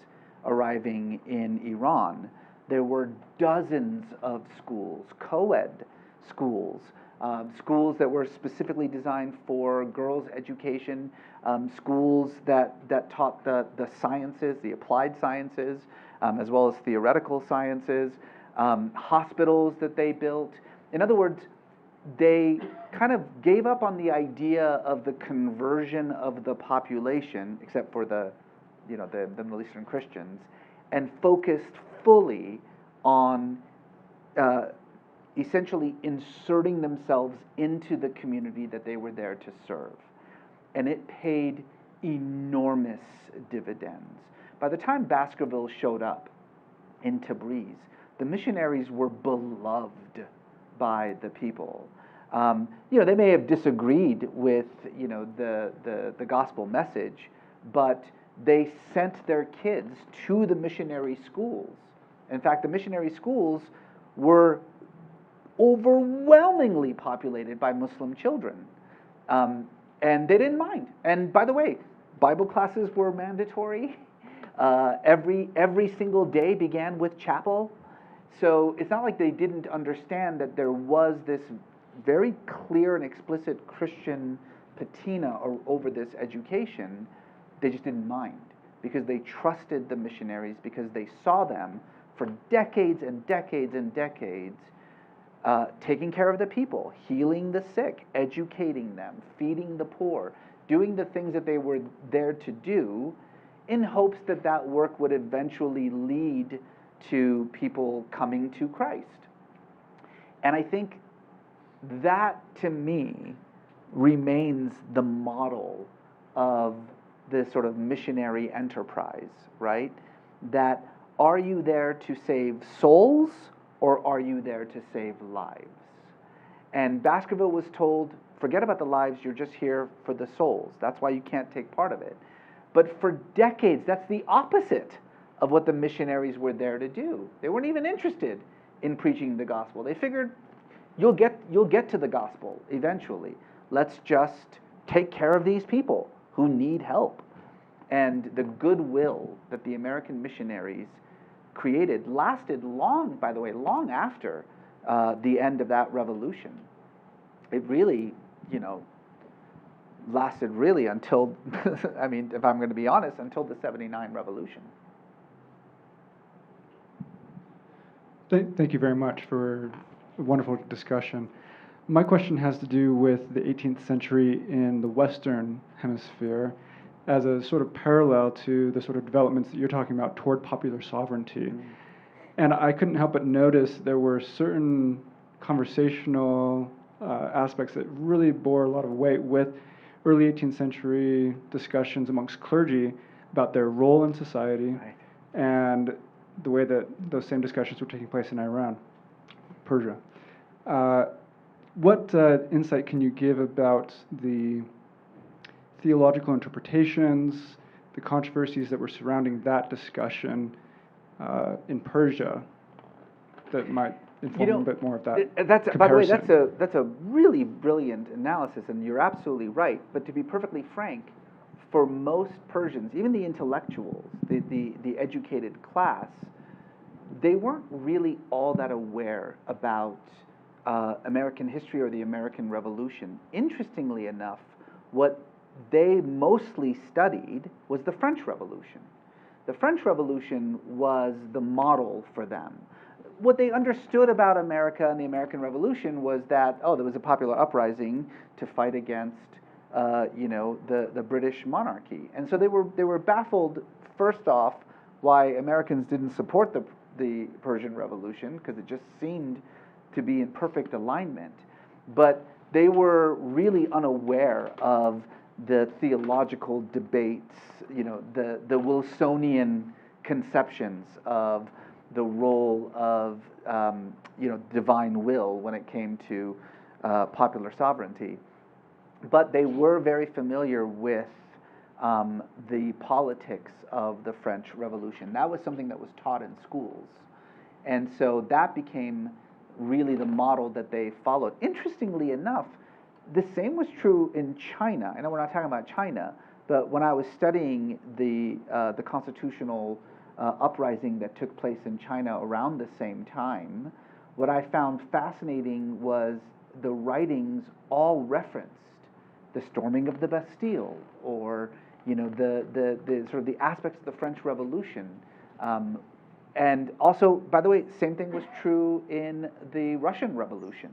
arriving in Iran, there were dozens of schools, co-ed schools, schools that were specifically designed for girls' education, schools that taught the sciences, the applied sciences, as well as theoretical sciences, hospitals that they built. In other words, they kind of gave up on the idea of the conversion of the population, except for the Middle Eastern Christians, and focused fully on essentially inserting themselves into the community that they were there to serve. And it paid enormous dividends. By the time Baskerville showed up in Tabriz, the missionaries were beloved by the people. They may have disagreed with the gospel message, but they sent their kids to the missionary schools. In fact, the missionary schools were overwhelmingly populated by Muslim children, and they didn't mind. And by the way, Bible classes were mandatory. Every single day began with chapel. So it's not like they didn't understand that there was this very clear and explicit Christian patina over this education. They just didn't mind because they trusted the missionaries, because they saw them for decades and decades and decades taking care of the people, healing the sick, educating them, feeding the poor, doing the things that they were there to do in hopes that that work would eventually lead to people coming to Christ. And I think that, to me, remains the model of this sort of missionary enterprise, right? That are you there to save souls or are you there to save lives? And Baskerville was told, forget about the lives, you're just here for the souls. That's why you can't take part of it. But for decades, that's the opposite of what the missionaries were there to do. They weren't even interested in preaching the gospel. They figured, you'll get to the gospel eventually. Let's just take care of these people who need help. And the goodwill that the American missionaries created lasted long, by the way, long after the end of that revolution. It really, lasted really until, I mean, if I'm going to be honest, until the 79 revolution. Thank you very much for a wonderful discussion. My question has to do with the 18th century in the Western Hemisphere as a sort of parallel to the sort of developments that you're talking about toward popular sovereignty. And I couldn't help but notice there were certain conversational aspects that really bore a lot of weight with early 18th century discussions amongst clergy about their role in society, Right. and the way that those same discussions were taking place in Iran, Persia. What insight can you give about the theological interpretations, the controversies that were surrounding that discussion in Persia that might inform a bit more of that That's, by the way, comparison? that's a really brilliant analysis, and you're absolutely right. But to be perfectly frank, for most Persians, even the intellectuals, the educated class, they weren't really all that aware about American history or the American Revolution. Interestingly enough, what they mostly studied was the French Revolution. The French Revolution was the model for them. What they understood about America and the American Revolution was that, oh, there was a popular uprising to fight against, the British monarchy, and so they were baffled. First off, why Americans didn't support the Persian Revolution, because it just seemed to be in perfect alignment. But they were really unaware of the theological debates, the Wilsonian conceptions of the role of divine will when it came to popular sovereignty. But they were very familiar with the politics of the French Revolution. That was something that was taught in schools. And so that became really the model that they followed. Interestingly enough, the same was true in China. I know we're not talking about China, but when I was studying the constitutional uprising that took place in China around the same time, what I found fascinating was the writings all referenced the storming of the Bastille, or the sort of the aspects of the French Revolution. And also, by the way, same thing was true in the Russian Revolution.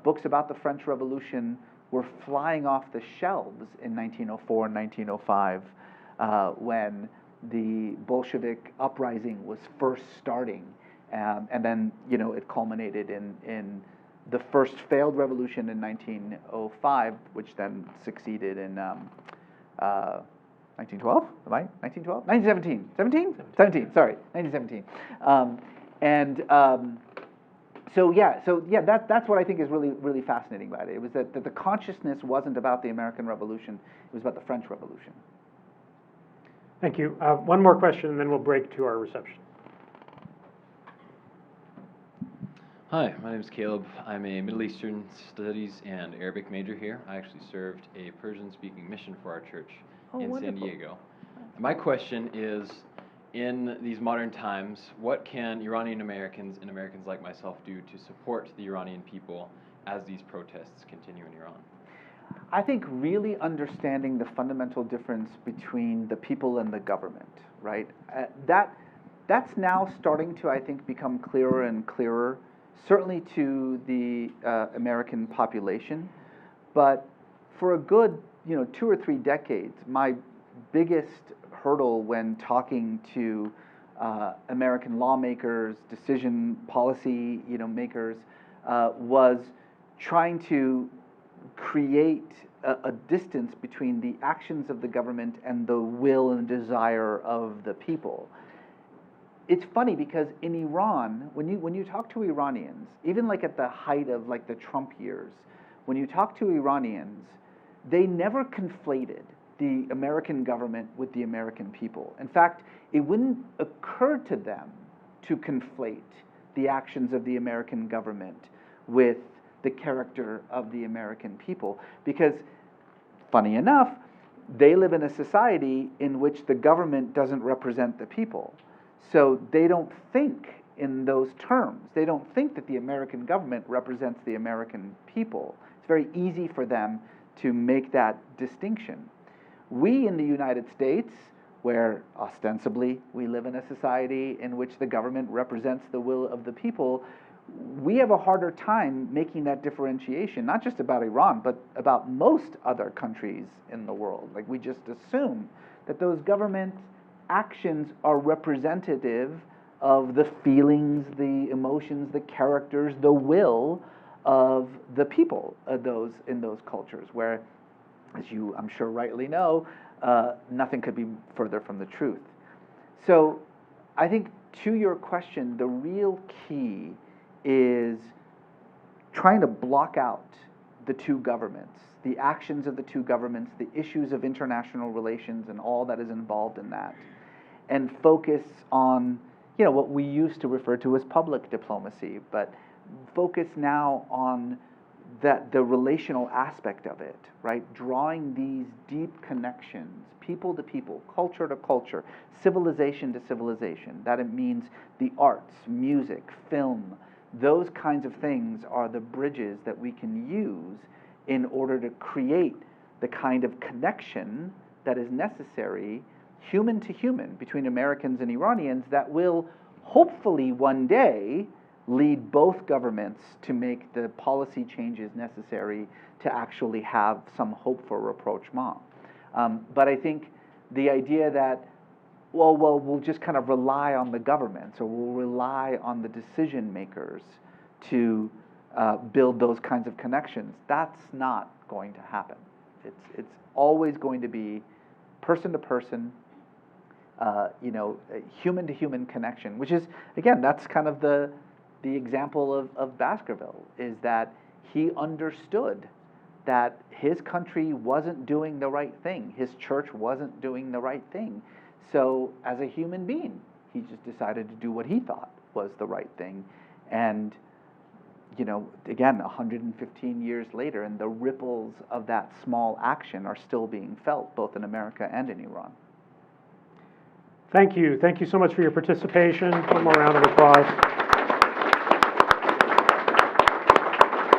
Books about the French Revolution were flying off the shelves in 1904 and 1905 when the Bolshevik uprising was first starting. And then, it culminated in the first failed revolution in 1905, which then succeeded in 1912? Am I? 1912? 1917. 17, sorry. 1917. That's what I think is really, really fascinating about it. It was that the consciousness wasn't about the American Revolution, it was about the French Revolution. Thank you. One more question, and then we'll break to our reception. Hi, my name is Caleb. I'm a Middle Eastern Studies and Arabic major here. I actually served a Persian-speaking mission for our church in wonderful. San Diego. My question is, in these modern times, what can Iranian Americans and Americans like myself do to support the Iranian people as these protests continue in Iran? I think really understanding the fundamental difference between the people and the government, right? That's now starting to, I think, become clearer and clearer, certainly to the American population. But for a good, 2 or 3 decades, my biggest hurdle when talking to American lawmakers, decision policy, makers, was trying to create a distance between the actions of the government and the will and desire of the people. It's funny because in Iran, when you talk to Iranians, even like at the height of like the Trump years, when you talk to Iranians, they never conflated the American government with the American people. In fact, it wouldn't occur to them to conflate the actions of the American government with the character of the American people, because, funny enough, they live in a society in which the government doesn't represent the people. So they don't think in those terms. They don't think that the American government represents the American people. It's very easy for them to make that distinction. We in the United States, where ostensibly we live in a society in which the government represents the will of the people, we have a harder time making that differentiation, not just about Iran, but about most other countries in the world. Like, we just assume that those government actions are representative of the feelings, the emotions, the characters, the will of the people in those cultures, where, as you, I'm sure, rightly know, nothing could be further from the truth. So I think, to your question, the real key is trying to block out the two governments, the actions of the two governments, the issues of international relations and all that is involved in that, and focus on, what we used to refer to as public diplomacy, but focus now on the relational aspect of it, right? Drawing these deep connections, people to people, culture to culture, civilization to civilization. That it means the arts, music, film, those kinds of things are the bridges that we can use in order to create the kind of connection that is necessary, human to human, between Americans and Iranians, that will hopefully one day lead both governments to make the policy changes necessary to actually have some hope for rapprochement. But I think the idea that, we'll just kind of rely on the governments, or we'll rely on the decision makers to build those kinds of connections, that's not going to happen. It's always going to be person to person, human to human connection, which is, again, that's kind of the example of Baskerville, is that he understood that his country wasn't doing the right thing, his church wasn't doing the right thing. So as a human being, he just decided to do what he thought was the right thing. And, again, 115 years later, and the ripples of that small action are still being felt, both in America and in Iran. Thank you. Thank you so much for your participation. One more round of applause.